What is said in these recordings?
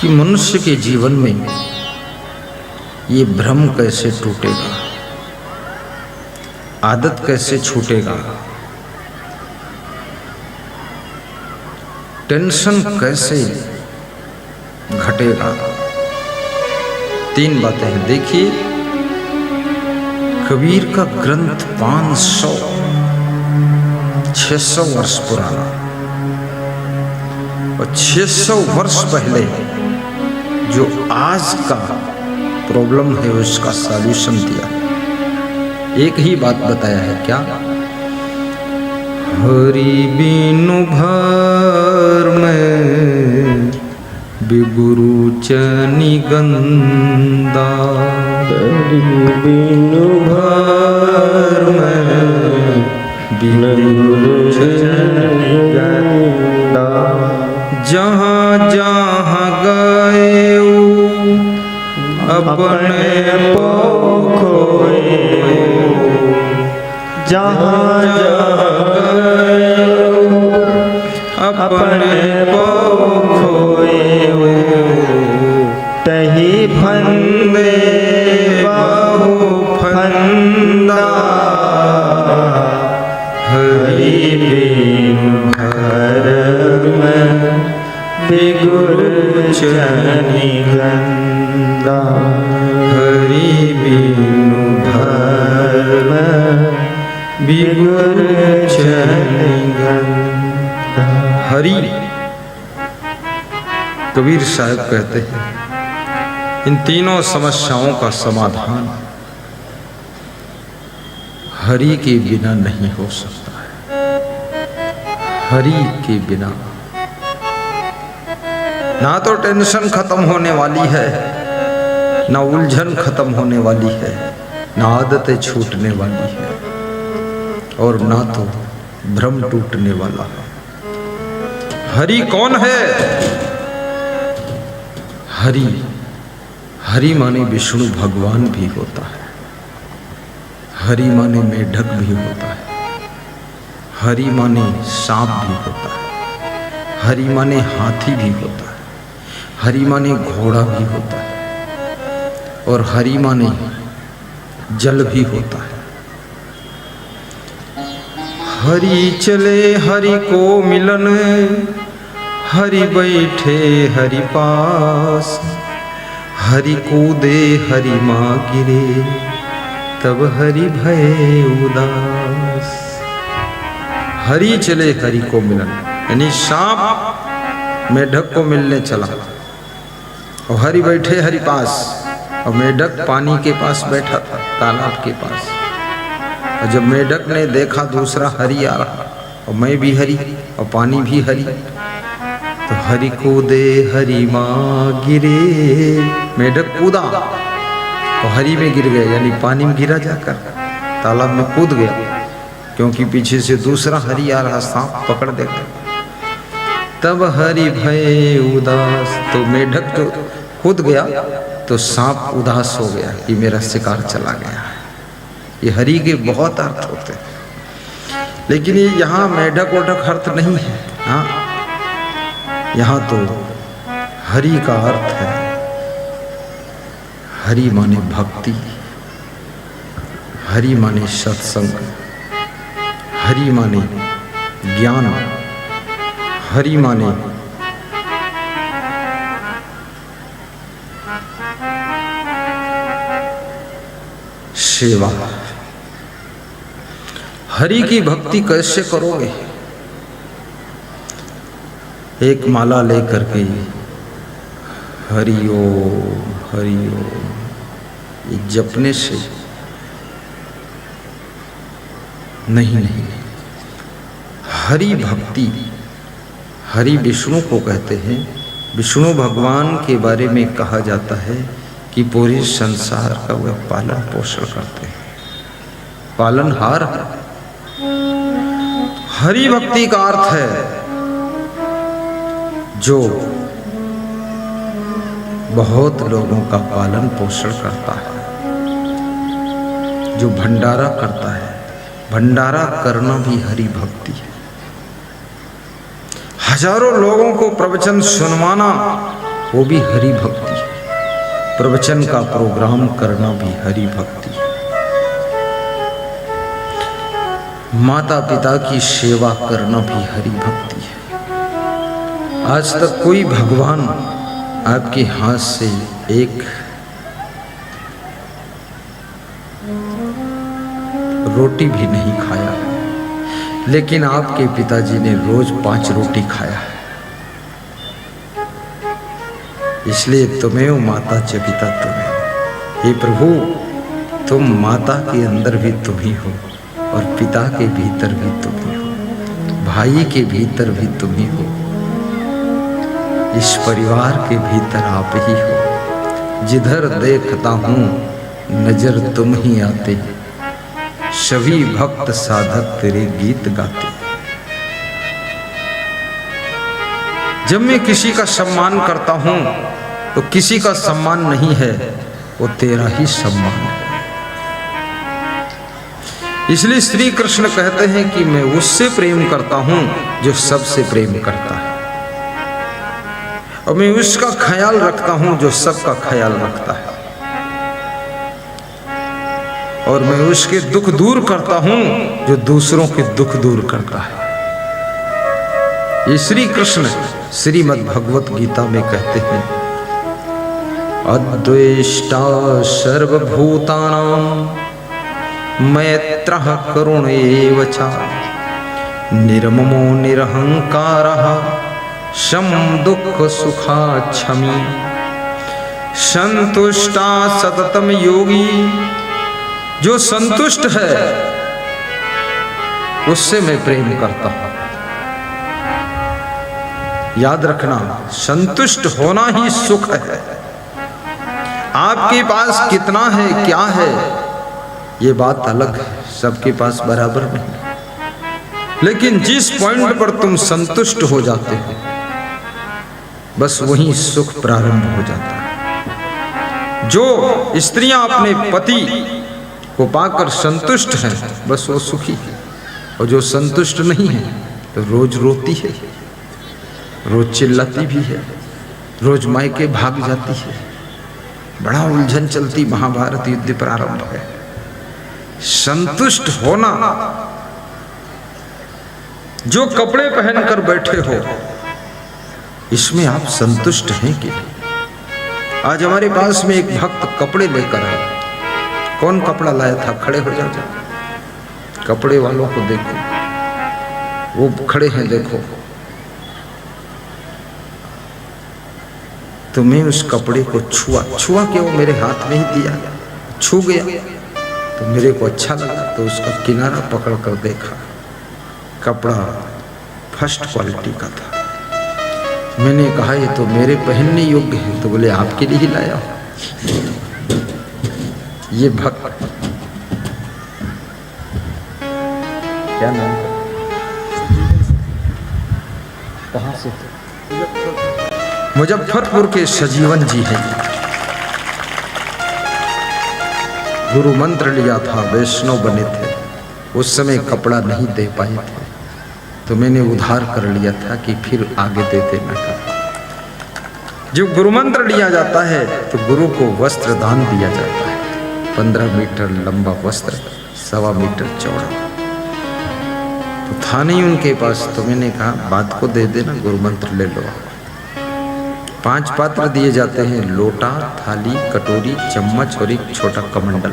कि मनुष्य के जीवन में ये भ्रम कैसे टूटेगा, आदत कैसे छूटेगा, टेंशन कैसे घटेगा। तीन बातें हैं। देखिए, कबीर का ग्रंथ 600 वर्ष पुराना, और 600 वर्ष पहले जो आज का प्रॉब्लम है उसका सॉल्यूशन दिया। एक ही बात बताया है, क्या? हरि बिनु भर में बिगुरु चनि गंदा, हरि बिनु भर में बिगुरु चनि गंदा। जहाँ जहाँ गए अपने खोए, जहाँ जहाँ गए अपने खोए, तही फंदे बहु फंदा। हरि बिनु घर में बिगुरु चनि गंदा। हरि बिनु घर में बिगुरु चनि गंदा। हरि, कबीर साहब कहते हैं, इन तीनों समस्याओं का समाधान हरि के बिना नहीं हो सकता है। हरि के बिना ना तो टेंशन खत्म होने वाली है, ना उलझन खत्म होने वाली है, ना आदतें छूटने वाली है, और ना तो भ्रम टूटने वाला है। हरि कौन है? हरि, हरि माने विष्णु भगवान भी होता है, हरि माने मेढक भी होता है, हरि माने सांप भी होता है, हरि माने हाथी भी होता है, हरि माने घोड़ा भी होता है, और हरि माने जल भी होता है। हरि चले हरि को मिलन, हरि बैठे हरि पास, हरि कूदे हरि माँ गिरे, तब हरि भय उदास। हरि चले हरि को मिलन, यानी सांप मेढक को मिलने चला, और हरि बैठे हरि पास, और मेढक पानी के पास बैठा था, तालाब के पास। और जब मेढक ने देखा दूसरा हरि आ रहा, और मैं भी हरि और पानी भी हरि, तो हरि कूदे हरि माँ गिरे, मेढक कूदा और हरि में गिर गया, यानी पानी में गिरा जाकर तालाब में कूद गया, क्योंकि पीछे से दूसरा हरि आ रहा, सांप पकड़ देगा। तब हरि भय उदास, तो मेढक तो कूद गया तो सांप उदास हो गया कि मेरा शिकार चला गया। ये हरि के बहुत अर्थ होते हैं, लेकिन ये यहाँ मेढक ओढक अर्थ नहीं है। हाँ, यहाँ तो हरि का अर्थ है, हरि माने भक्ति, हरि माने सत्संग, हरि माने ज्ञान, हरि माने सेवा। हरि की भक्ति कैसे करोगे? एक माला लेकर के हरि ओम हरि ओम ये जपने से नहीं। हरि भक्ति, हरि विष्णु को कहते हैं। विष्णु भगवान के बारे में कहा जाता है कि पूरे संसार का वह पालन पोषण करते हैं, पालनहार है। हरि भक्ति का अर्थ है जो बहुत लोगों का पालन पोषण करता है, जो भंडारा करता है। भंडारा करना भी हरि भक्ति है। हजारों लोगों को प्रवचन सुनवाना वो भी हरि भक्ति है। प्रवचन का प्रोग्राम करना भी हरि भक्ति है। माता पिता की सेवा करना भी हरि भक्ति है। आज तक कोई भगवान आपके हाथ से एक रोटी भी नहीं खाया, लेकिन आपके पिताजी ने रोज 5 रोटी खाया है। इसलिए तुम्हें माता च पिता तुम्हें। हे प्रभु, तुम माता के अंदर भी तुम ही हो और पिता के भीतर भी तुम ही हो, भाई के भीतर भी तुम ही हो, इस परिवार के भीतर आप ही हो। जिधर देखता हूँ नजर तुम ही आते, सभी भक्त साधक तेरे गीत गाते। जब मैं किसी का सम्मान करता हूं तो किसी का सम्मान नहीं है, वो तेरा ही सम्मान है। इसलिए श्री कृष्ण कहते हैं कि मैं उससे प्रेम करता हूं जो सबसे प्रेम करता है, और मैं उसका ख्याल रखता हूं जो सबका ख्याल रखता है, और मैं उसके दुख दूर करता हूं जो दूसरों के दुख दूर करता है। ये श्री कृष्ण श्रीमद् भगवत गीता में कहते हैं, अद्वेष्टा सर्वभूतानां मैत्रः करुण एव च निर्ममो निरहंकारः शम दुःख सुखाक्षमी संतुष्टा सततम योगी। जो संतुष्ट है उससे मैं प्रेम करता हूं। याद रखना, संतुष्ट होना ही सुख है। आपके पास कितना है, क्या है, ये बात अलग है, सबके पास बराबर नहीं। लेकिन जिस पॉइंट पर तुम संतुष्ट हो जाते हो, बस वहीं सुख प्रारंभ हो जाता है। जो स्त्रियां अपने पति को पाकर संतुष्ट हैं, बस वो सुखी है। और जो संतुष्ट नहीं है तो रोज रोती है, रोज चिल्लाती भी है, रोज मायके भाग जाती है। बड़ा उलझन चलती, महाभारत युद्ध प्रारंभ है। संतुष्ट होना, जो कपड़े पहनकर बैठे हो, इसमें आप संतुष्ट हैं कि नहीं? आज हमारे पास में एक भक्त कपड़े लेकर आया। कौन कपड़ा लाया था? खड़े हो जाओ, कपड़े वालों को देखो, वो खड़े हैं, देखो। तुम्हें उस कपड़े को छुआ के वो मेरे हाथ में ही दिया, छू गया तो मेरे को अच्छा लगा, तो उसका किनारा पकड़ कर देखा, कपड़ा फर्स्ट क्वालिटी का था। मैंने कहा ये तो मेरे पहनने योग्य है, तो बोले आपके लिए ही लाया हूं। ये भक्त, क्या नाम, कहाँ से? मुजफ्फरपुर के सजीवन जी हैं। गुरु मंत्र लिया था, वैष्णव बने थे, उस समय कपड़ा नहीं दे पाए थे, तो मैंने उधार कर लिया था कि फिर आगे दे देना का। जब गुरु मंत्र लिया जाता है तो गुरु को वस्त्र दान दिया जाता है। 15 मीटर लंबा वस्त्र, 1.25 मीटर चौड़ा। तो था नहीं उनके पास, तो मैंने कहा बात को दे देना, गुरु मंत्र ले लो। 5 पात्र दिए जाते हैं, लोटा, थाली, कटोरी, चम्मच और एक छोटा कमंडल,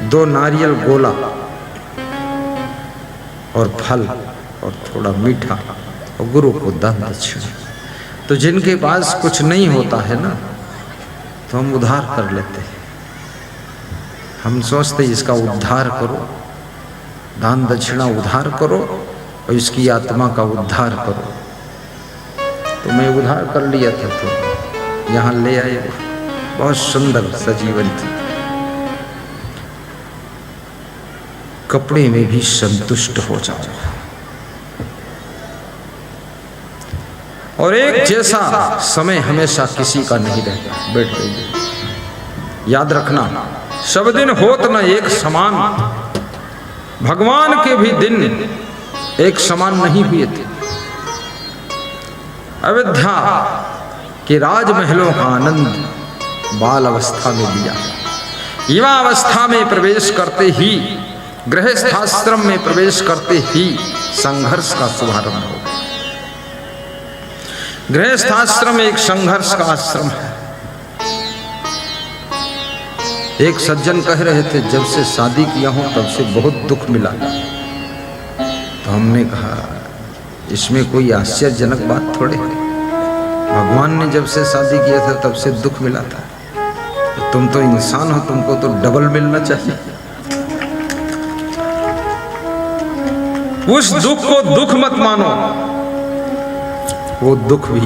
2 नारियल गोला और फल और थोड़ा मीठा, और गुरु को दान दक्षिणा। तो जिनके पास कुछ नहीं होता है ना, तो हम उधार कर लेते हैं। हम सोचते इसका उद्धार करो, दान दक्षिणा उधार करो और इसकी आत्मा का उद्धार करो। तो मैं उधार कर लिया था, तो यहाँ ले आए, बहुत सुंदर सजीवन थी। कपड़े में भी संतुष्ट हो जाओ, और एक जैसा समय हमेशा किसी का नहीं रहता। बैठ जाइए, याद रखना, सब दिन होत न एक समान। भगवान के भी दिन एक समान नहीं हुए थे। अयोध्या कि राजमहलों का आनंद बाल अवस्था में लिया, युवा अवस्था में प्रवेश करते ही, गृहस्थाश्रम में प्रवेश करते ही संघर्ष का शुभारंभ हो। गृहस्थाश्रम एक संघर्ष का आश्रम है। एक सज्जन कह रहे थे जब से शादी किया हूं तब से बहुत दुख मिला। तो हमने कहा इसमें कोई आश्चर्यजनक बात थोड़े है, भगवान ने जब से शादी किया था तब से दुख मिला था। तो तुम तो इंसान हो, तुमको तो डबल मिलना चाहिए। उस दुख को दुख मत मानो, वो दुख भी